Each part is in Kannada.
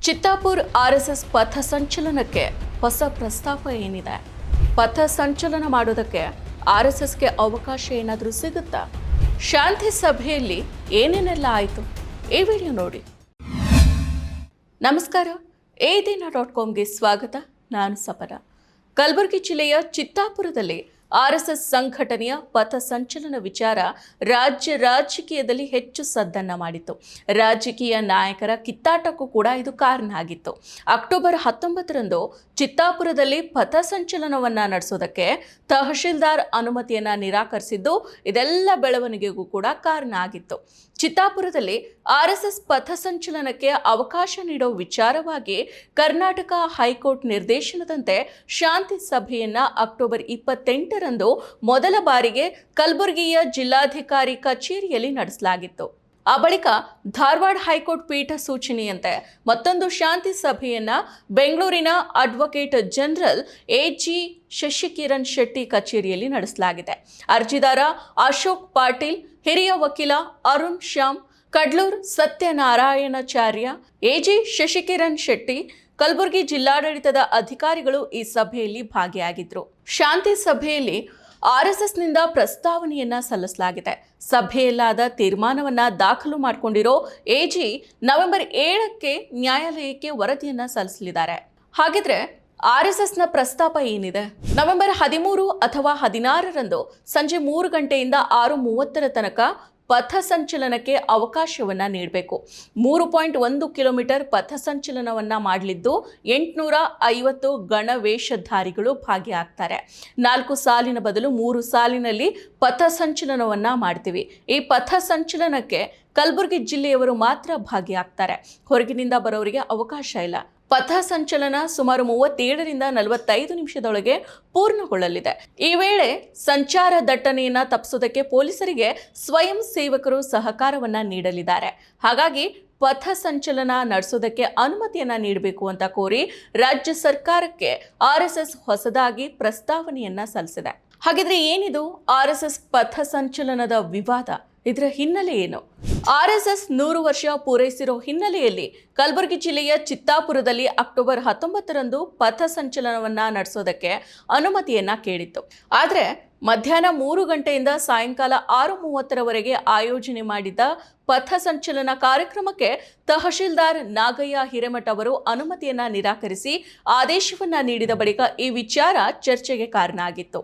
ಚಿತ್ತಾಪುರ ಆರ್ಎಸ್ಎಸ್ ಪಥ ಸಂಚಲನಕ್ಕೆ ಹೊಸ ಪ್ರಸ್ತಾಪ ಏನಿದೆ? ಪಥ ಸಂಚಲನ ಮಾಡೋದಕ್ಕೆ ಆರ್ಎಸ್ಎಸ್ಗೆ ಅವಕಾಶ ಏನಾದರೂ ಸಿಗುತ್ತಾ? ಶಾಂತಿ ಸಭೆಯಲ್ಲಿ ಏನೇನೆಲ್ಲ ಆಯಿತು? ಈ ವಿಡಿಯೋ ನೋಡಿ. ನಮಸ್ಕಾರ, ADINA.comಗೆ ಸ್ವಾಗತ. ನಾನು ಸಪನ. ಕಲಬುರಗಿ ಜಿಲ್ಲೆಯ ಚಿತ್ತಾಪುರದಲ್ಲಿ ಆರ್ಎಸ್ಎಸ್ ಸಂಘಟನೆಯ ಪಥ ಸಂಚಲನ ವಿಚಾರ ರಾಜಕೀಯದಲ್ಲಿ ಹೆಚ್ಚು ಸದ್ದನ್ನ ಮಾಡಿತ್ತು. ರಾಜಕೀಯ ನಾಯಕರ ಕಿತ್ತಾಟಕ್ಕೂ ಕೂಡ ಇದು ಕಾರಣ ಆಗಿತ್ತು. ಅಕ್ಟೋಬರ್ 19ರಂದು ಚಿತ್ತಾಪುರದಲ್ಲಿ ಪಥ ಸಂಚಲನವನ್ನ ನಡೆಸೋದಕ್ಕೆ ತಹಶೀಲ್ದಾರ್ ಅನುಮತಿಯನ್ನ ನಿರಾಕರಿಸಿದ್ದು ಇದೆಲ್ಲ ಬೆಳವಣಿಗೆಗೂ ಕೂಡ ಕಾರಣ ಆಗಿತ್ತು. ಚಿತ್ತಾಪುರದಲ್ಲಿ ಆರ್ಎಸ್ಎಸ್ ಪಥ ಸಂಚಲನಕ್ಕೆ ಅವಕಾಶ ನೀಡೋ ವಿಚಾರವಾಗಿ ಕರ್ನಾಟಕ ಹೈಕೋರ್ಟ್ ನಿರ್ದೇಶನದಂತೆ ಶಾಂತಿ ಸಭೆಯನ್ನ ಅಕ್ಟೋಬರ್ 28ರಂದು ಮೊದಲ ಬಾರಿಗೆ ಕಲಬುರಗಿಯ ಜಿಲ್ಲಾಧಿಕಾರಿ ಕಚೇರಿಯಲ್ಲಿ ನಡೆಸಲಾಗಿತ್ತು. ಆ ಬಳಿಕ ಧಾರವಾಡ ಹೈಕೋರ್ಟ್ ಪೀಠ ಸೂಚನೆಯಂತೆ ಮತ್ತೊಂದು ಶಾಂತಿ ಸಭೆಯನ್ನ ಬೆಂಗಳೂರಿನ advocate general AG Shashikiran Shetty ಕಚೇರಿಯಲ್ಲಿ ನಡೆಸಲಾಗಿದೆ. ಅರ್ಜಿದಾರ ಅಶೋಕ್ ಪಾಟೀಲ್, ಹಿರಿಯ ವಕೀಲ ಅರುಣ್ ಶ್ಯಾಮ್, ಕಡ್ಲೂರ್ ಸತ್ಯನಾರಾಯಣಾಚಾರ್ಯ, AG ಶಶಿಕಿರಣ್ ಶೆಟ್ಟಿ, ಕಲಬುರಗಿ ಜಿಲ್ಲಾಡಳಿತದ ಅಧಿಕಾರಿಗಳು ಈ ಸಭೆಯಲ್ಲಿ ಭಾಗಿಯಾಗಿದ್ರು. ಶಾಂತಿ ಸಭೆಯಲ್ಲಿ ಆರ್ಎಸ್ಎಸ್ನಿಂದ ಪ್ರಸ್ತಾವನೆಯನ್ನ ಸಲ್ಲಿಸಲಾಗಿದೆ. ಸಭೆಯಲ್ಲಾದ ತೀರ್ಮಾನವನ್ನ ದಾಖಲು ಮಾಡಿಕೊಂಡಿರೋ AG ನವೆಂಬರ್ 7ಕ್ಕೆ ನ್ಯಾಯಾಲಯಕ್ಕೆ ವರದಿಯನ್ನ ಸಲ್ಲಿಸಲಿದ್ದಾರೆ. ಹಾಗಿದ್ರೆ ಆರ್ಎಸ್ಎಸ್ನ ಪ್ರಸ್ತಾಪ ಏನಿದೆ? ನವೆಂಬರ್ 13 ಅಥವಾ 16ರಂದು ಸಂಜೆ 3 ಗಂಟೆಯಿಂದ 6:30 ತನಕ ಪಥ ಸಂಚಲನಕ್ಕೆ ಅವಕಾಶವನ್ನ ನೀಡಬೇಕು. 3.1 ಕಿಲೋಮೀಟರ್ ಪಥ ಸಂಚಲನವನ್ನ ಮಾಡಲಿದ್ದು 850 ಗಣವೇಷಧಾರಿಗಳು ಭಾಗಿಯಾಗ್ತಾರೆ. 4 ಸಾಲಿನ ಬದಲು 3 ಸಾಲಿನಲ್ಲಿ ಪಥ ಸಂಚಲನವನ್ನ ಮಾಡ್ತೀವಿ. ಈ ಪಥ ಸಂಚಲನಕ್ಕೆ ಕಲಬುರಗಿ ಜಿಲ್ಲೆಯವರು ಮಾತ್ರ ಭಾಗಿಯಾಗ್ತಾರೆ. ಹೊರಗಿನಿಂದ ಬರೋರಿಗೆ ಅವಕಾಶ ಇಲ್ಲ. ಪಥ ಸಂಚಲನ ಸುಮಾರು 37ರಿಂದ 45 ನಿಮಿಷದೊಳಗೆ ಪೂರ್ಣಗೊಳ್ಳಲಿದೆ. ಈ ವೇಳೆ ಸಂಚಾರ ದಟ್ಟಣೆಯನ್ನ ತಪ್ಪಿಸೋದಕ್ಕೆ ಪೊಲೀಸರಿಗೆ ಸ್ವಯಂ ಸೇವಕರು ಸಹಕಾರವನ್ನ ನೀಡಲಿದ್ದಾರೆ. ಹಾಗಾಗಿ ಪಥ ಸಂಚಲನ ನಡೆಸೋದಕ್ಕೆ ಅನುಮತಿಯನ್ನ ನೀಡಬೇಕು ಅಂತ ಕೋರಿ ರಾಜ್ಯ ಸರ್ಕಾರಕ್ಕೆ ಆರ್ಎಸ್ಎಸ್ ಹೊಸದಾಗಿ ಪ್ರಸ್ತಾವನೆಯನ್ನ ಸಲ್ಲಿಸಿದೆ. ಹಾಗಿದ್ರೆ ಏನಿದು ಆರ್ಎಸ್ಎಸ್ ಪಥ ಸಂಚಲನದ ವಿವಾದ? ಇದರ ಹಿನ್ನೆಲೆ ಏನು? ಆರ್ಎಸ್ಎಸ್ 100 ವರ್ಷ ಪೂರೈಸಿರೋ ಹಿನ್ನೆಲೆಯಲ್ಲಿ ಕಲಬುರಗಿ ಜಿಲ್ಲೆಯ ಚಿತ್ತಾಪುರದಲ್ಲಿ ಅಕ್ಟೋಬರ್ 19ರಂದು ಪಥ ಸಂಚಲನವನ್ನ ನಡೆಸೋದಕ್ಕೆ ಅನುಮತಿಯನ್ನ ಕೇಳಿತ್ತು. ಆದರೆ ಮಧ್ಯಾಹ್ನ 3 ಗಂಟೆಯಿಂದ ಸಾಯಂಕಾಲ 6:30ರವರೆಗೆ ಆಯೋಜನೆ ಮಾಡಿದ್ದ ಪಥ ಸಂಚಲನ ಕಾರ್ಯಕ್ರಮಕ್ಕೆ ತಹಶೀಲ್ದಾರ್ ನಾಗಯ್ಯ ಹಿರೇಮಠ ಅವರು ಅನುಮತಿಯನ್ನ ನಿರಾಕರಿಸಿ ಆದೇಶವನ್ನ ನೀಡಿದ ಬಳಿಕ ಈ ವಿಚಾರ ಚರ್ಚೆಗೆ ಕಾರಣ ಆಗಿತ್ತು.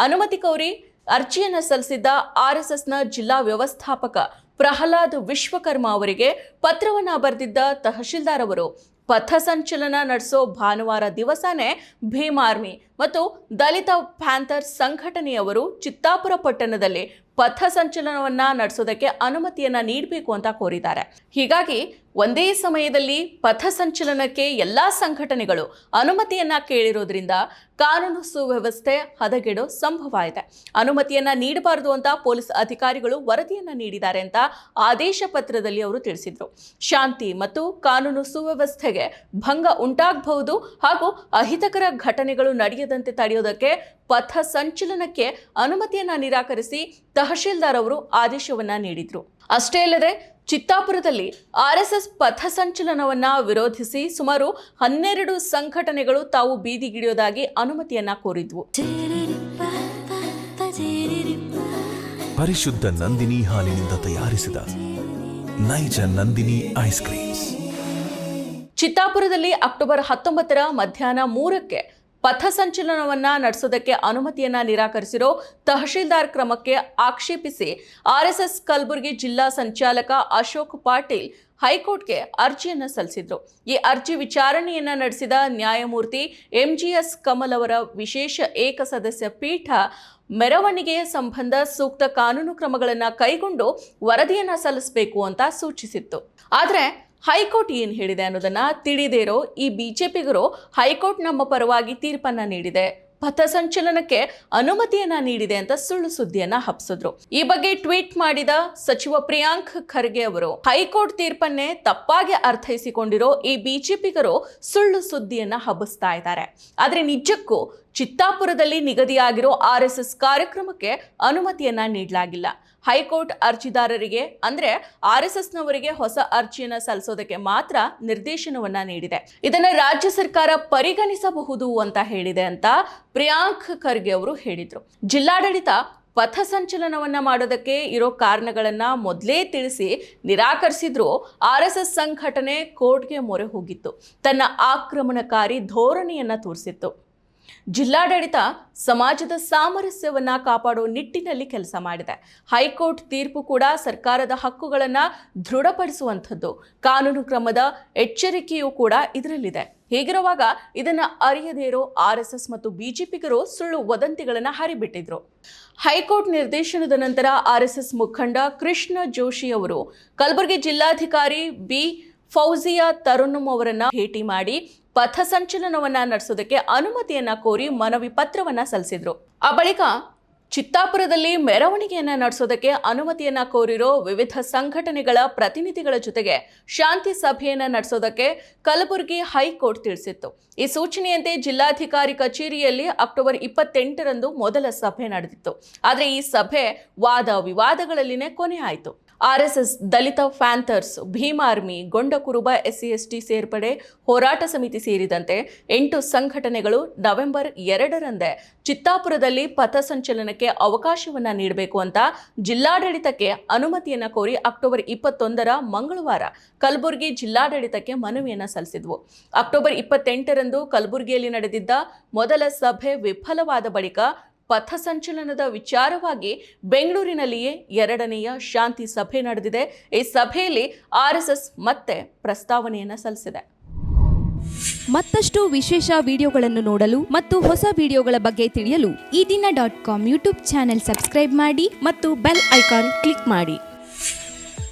ಅನುಮತಿ ಕೋರಿ ಅರ್ಜಿಯನ್ನು ಸಲ್ಲಿಸಿದ್ದ ಆರ್ಎಸ್ಎಸ್ನ ಜಿಲ್ಲಾ ವ್ಯವಸ್ಥಾಪಕ ಪ್ರಹ್ಲಾದ್ ವಿಶ್ವಕರ್ಮ ಅವರಿಗೆ ಪತ್ರವನ್ನ ಬರೆದಿದ್ದ ತಹಶೀಲ್ದಾರ್ ಅವರು ಪಥ ಸಂಚಲನ ನಡೆಸೋ ಭಾನುವಾರ ದಿವಸನೇ ಭೀಮ್ ಆರ್ಮಿ ಮತ್ತು ದಲಿತ ಪ್ಯಾಂಥರ್ ಸಂಘಟನೆಯವರು ಚಿತ್ತಾಪುರ ಪಟ್ಟಣದಲ್ಲಿ ಪಥ ಸಂಚಲನವನ್ನ ನಡೆಸೋದಕ್ಕೆ ಅನುಮತಿಯನ್ನ ನೀಡಬೇಕು ಅಂತ ಕೋರಿದ್ದಾರೆ. ಹೀಗಾಗಿ ಒಂದೇ ಸಮಯದಲ್ಲಿ ಪಥ ಸಂಚಲನಕ್ಕೆ ಎಲ್ಲಾ ಸಂಘಟನೆಗಳು ಅನುಮತಿಯನ್ನ ಕೇಳಿರೋದ್ರಿಂದ ಕಾನೂನು ಸುವ್ಯವಸ್ಥೆ ಹದಗೆಡೋ ಸಂಭವ ಇದೆ. ಅನುಮತಿಯನ್ನ ನೀಡಬಾರದು ಅಂತ ಪೊಲೀಸ್ ಅಧಿಕಾರಿಗಳು ವರದಿಯನ್ನ ನೀಡಿದ್ದಾರೆ ಅಂತ ಆದೇಶ ಪತ್ರದಲ್ಲಿ ಅವರು ತಿಳಿಸಿದ್ರು. ಶಾಂತಿ ಮತ್ತು ಕಾನೂನು ಸುವ್ಯವಸ್ಥೆಗೆ ಭಂಗ ಉಂಟಾಗಬಹುದು ಹಾಗೂ ಅಹಿತಕರ ಘಟನೆಗಳು ನಡೆಯದಂತೆ ತಡೆಯೋದಕ್ಕೆ ಪಥ ಸಂಚಲನಕ್ಕೆ ಅನುಮತಿಯನ್ನ ನಿರಾಕರಿಸಿ ತಹಶೀಲ್ದಾರ್ ಅವರು ಆದೇಶವನ್ನ ನೀಡಿದ್ರು. ಅಷ್ಟೇ ಅಲ್ಲದೆ ಚಿತ್ತಾಪುರದಲ್ಲಿ ಆರ್ಎಸ್ಎಸ್ ಪಥ ಸಂಚಲನವನ್ನ ವಿರೋಧಿಸಿ ಸುಮಾರು 12 ಸಂಘಟನೆಗಳು ತಾವು ಬೀದಿಗಿಳಿಯೋದಾಗಿ ಅನುಮತಿಯನ್ನ ಕೋರಿದ್ವು. ಪರಿಶುದ್ಧ ನಂದಿನಿ ಹಾಲಿನಿಂದ ತಯಾರಿಸಿದ ನೈಜ ನಂದಿನಿ ಐಸ್ ಕ್ರೀಮ್ಸ್. ಚಿತ್ತಾಪುರದಲ್ಲಿ ಅಕ್ಟೋಬರ್ 19ರ ಮಧ್ಯಾಹ್ನ 3ಕ್ಕೆ ಪಥ ಸಂಚಲನವನ್ನ ನಡೆಸೋದಕ್ಕೆ ಅನುಮತಿಯನ್ನ ನಿರಾಕರಿಸಿರೋ ತಹಶೀಲ್ದಾರ್ ಕ್ರಮಕ್ಕೆ ಆಕ್ಷೇಪಿಸಿ ಆರ್ಎಸ್ಎಸ್ ಕಲಬುರಗಿ ಜಿಲ್ಲಾ ಸಂಚಾಲಕ ಅಶೋಕ್ ಪಾಟೀಲ್ ಹೈಕೋರ್ಟ್ಗೆ ಅರ್ಜಿಯನ್ನ ಸಲ್ಲಿಸಿದ್ರು. ಈ ಅರ್ಜಿ ವಿಚಾರಣೆಯನ್ನ ನಡೆಸಿದ ನ್ಯಾಯಮೂರ್ತಿ MGS ಕಮಲ್ ಅವರ ವಿಶೇಷ ಏಕಸದಸ್ಯ ಪೀಠ ಮೆರವಣಿಗೆಯ ಸಂಬಂಧ ಸೂಕ್ತ ಕಾನೂನು ಕ್ರಮಗಳನ್ನು ಕೈಗೊಂಡು ವರದಿಯನ್ನ ಸಲ್ಲಿಸಬೇಕು ಅಂತ ಸೂಚಿಸಿತ್ತು. ಆದರೆ ಹೈಕೋರ್ಟ್ ಏನ್ ಹೇಳಿದೆ ಅನ್ನೋದನ್ನ ತಿಳಿದೇ ಇರೋ ಈ ಬಿಜೆಪಿಗರು ಹೈಕೋರ್ಟ್ ನಮ್ಮ ಪರವಾಗಿ ತೀರ್ಪನ್ನ ನೀಡಿದೆ, ಪಥ ಸಂಚಲನಕ್ಕೆ ಅನುಮತಿಯನ್ನ ನೀಡಿದೆ ಅಂತ ಸುಳ್ಳು ಸುದ್ದಿಯನ್ನ ಹಬ್ಸಿದ್ರು. ಈ ಬಗ್ಗೆ ಟ್ವೀಟ್ ಮಾಡಿದ ಸಚಿವ ಪ್ರಿಯಾಂಕ್ ಖರ್ಗೆ ಅವರು ಹೈಕೋರ್ಟ್ ತೀರ್ಪನ್ನೇ ತಪ್ಪಾಗಿ ಅರ್ಥೈಸಿಕೊಂಡಿರೋ ಈ ಬಿಜೆಪಿಗರು ಸುಳ್ಳು ಸುದ್ದಿಯನ್ನ ಹಬ್ಬಿಸ್ತಾ ಇದ್ದಾರೆ. ಆದ್ರೆ ನಿಜಕ್ಕೂ ಚಿತ್ತಾಪುರದಲ್ಲಿ ನಿಗದಿಯಾಗಿರೋ ಆರ್ಎಸ್ಎಸ್ ಕಾರ್ಯಕ್ರಮಕ್ಕೆ ಅನುಮತಿಯನ್ನ ನೀಡಲಾಗಿಲ್ಲ. ಹೈಕೋರ್ಟ್ ಅರ್ಜಿದಾರರಿಗೆ ಅಂದ್ರೆ RSSನವರಿಗೆ ಹೊಸ ಅರ್ಜಿಯನ್ನ ಸಲ್ಲಿಸೋದಕ್ಕೆ ಮಾತ್ರ ನಿರ್ದೇಶನವನ್ನ ನೀಡಿದೆ. ಇದನ್ನ ರಾಜ್ಯ ಸರ್ಕಾರ ಪರಿಗಣಿಸಬಹುದು ಅಂತ ಹೇಳಿದೆ ಅಂತ ಪ್ರಿಯಾಂಕ್ ಖರ್ಗೆ ಅವರು ಹೇಳಿದ್ರು. ಜಿಲ್ಲಾಡಳಿತ ಪಥಸಂಚಲನವನ್ನ ಮಾಡೋದಕ್ಕೆ ಇರೋ ಕಾರಣಗಳನ್ನ ಮೊದಲೇ ತಿಳಿಸಿ ನಿರಾಕರಿಸಿದ್ರು RSS ಸಂಘಟನೆ ಕೋರ್ಟ್ಗೆ ಮೊರೆ ಹೋಗಿತ್ತು. ತನ್ನ ಆಕ್ರಮಣಕಾರಿ ಧೋರಣೆಯನ್ನ ತೋರಿಸಿತ್ತು. ಜಿಲ್ಲಾಡಳಿತ ಸಮಾಜದ ಸಾಮರಸ್ಯವನ್ನ ಕಾಪಾಡೋ ನಿಟ್ಟಿನಲ್ಲಿ ಕೆಲಸ ಮಾಡಿದೆ. ಹೈಕೋರ್ಟ್ ತೀರ್ಪು ಕೂಡ ಸರ್ಕಾರದ ಹಕ್ಕುಗಳನ್ನ ದೃಢಪಡಿಸುವಂಥದ್ದು. ಕಾನೂನು ಕ್ರಮದ ಎಚ್ಚರಿಕೆಯೂ ಕೂಡ ಇದರಲ್ಲಿದೆ. ಹೀಗಿರುವಾಗ ಇದನ್ನ ಅರಿಯದೇ ಇರೋ RSS ಮತ್ತು ಬಿಜೆಪಿಗರು ಸುಳ್ಳು ವದಂತಿಗಳನ್ನ ಹರಿಬಿಟ್ಟಿದ್ರು. ಹೈಕೋರ್ಟ್ ನಿರ್ದೇಶನದ ನಂತರ RSS ಮುಖಂಡ ಕೃಷ್ಣ ಜೋಶಿ ಅವರು ಕಲಬುರಗಿ ಜಿಲ್ಲಾಧಿಕಾರಿ ಬಿ ಫೌಜಿಯಾ ತರುಣಂ ಅವರನ್ನ ಭೇಟಿ ಮಾಡಿ ಪಥಸಂಚಲನವನ್ನ ನಡೆಸೋದಕ್ಕೆ ಅನುಮತಿಯನ್ನ ಕೋರಿ ಮನವಿ ಪತ್ರವನ್ನ ಸಲ್ಲಿಸಿದ್ರು. ಆ ಬಳಿಕ ಚಿತ್ತಾಪುರದಲ್ಲಿ ಮೆರವಣಿಗೆಯನ್ನ ನಡೆಸೋದಕ್ಕೆ ಅನುಮತಿಯನ್ನ ಕೋರಿರೋ ವಿವಿಧ ಸಂಘಟನೆಗಳ ಪ್ರತಿನಿಧಿಗಳ ಜೊತೆಗೆ ಶಾಂತಿ ಸಭೆಯನ್ನ ನಡೆಸೋದಕ್ಕೆ ಕಲಬುರಗಿ ಹೈಕೋರ್ಟ್ ತಿಳಿಸಿತ್ತು. ಈ ಸೂಚನೆಯಂತೆ ಜಿಲ್ಲಾಧಿಕಾರಿ ಕಚೇರಿಯಲ್ಲಿ ಅಕ್ಟೋಬರ್ 28ರಂದು ಮೊದಲ ಸಭೆ ನಡೆದಿತ್ತು. ಆದರೆ ಈ ಸಭೆ ವಾದ ವಿವಾದಗಳಲ್ಲಿನೇ ಕೊನೆ ಆಯಿತು. RSS, ದಲಿತ ಫ್ಯಾಂಥರ್ಸ್, ಭೀಮ್ ಆರ್ಮಿ, ಗೊಂಡಕುರುಬ SC/ST ಸೇರ್ಪಡೆ ಹೋರಾಟ ಸಮಿತಿ ಸೇರಿದಂತೆ 8 ಸಂಘಟನೆಗಳು ನವೆಂಬರ್ 2ರಂದೇ ಚಿತ್ತಾಪುರದಲ್ಲಿ ಪಥಸಂಚಲನಕ್ಕೆ ಅವಕಾಶವನ್ನ ನೀಡಬೇಕು ಅಂತ ಜಿಲ್ಲಾಡಳಿತಕ್ಕೆ ಅನುಮತಿಯನ್ನ ಕೋರಿ ಅಕ್ಟೋಬರ್ 21ರ ಮಂಗಳವಾರ ಕಲಬುರಗಿ ಜಿಲ್ಲಾಡಳಿತಕ್ಕೆ ಮನವಿಯನ್ನ ಸಲ್ಲಿಸಿದ್ವು. ಅಕ್ಟೋಬರ್ 28ರಂದು ಕಲಬುರಗಿಯಲ್ಲಿ ನಡೆದಿದ್ದ ಮೊದಲ ಸಭೆ ವಿಫಲವಾದ ಬಳಿಕ ಪಥಸಂಚಲನದ ವಿಚಾರವಾಗಿ ಬೆಂಗಳೂರಿನಲ್ಲಿಯೇ 2ನೇಯ ಶಾಂತಿ ಸಭೆ ನಡೆದಿದೆ. ಈ ಸಭೆಯಲ್ಲಿ RSS ಮತ್ತೆ ಪ್ರಸ್ತಾವನೆಯನ್ನ ಸಲ್ಲಿಸಿದೆ. ಮತ್ತಷ್ಟು ವಿಶೇಷ ವಿಡಿಯೋಗಳನ್ನು ನೋಡಲು ಮತ್ತು ಹೊಸ ವಿಡಿಯೋಗಳ ಬಗ್ಗೆ ತಿಳಿಯಲು ಈ ದಿನ .com ಯೂಟ್ಯೂಬ್ ಚಾನೆಲ್ ಸಬ್ಸ್ಕ್ರೈಬ್ ಮಾಡಿ ಮತ್ತು ಬೆಲ್ ಐಕಾನ್ ಕ್ಲಿಕ್ ಮಾಡಿ.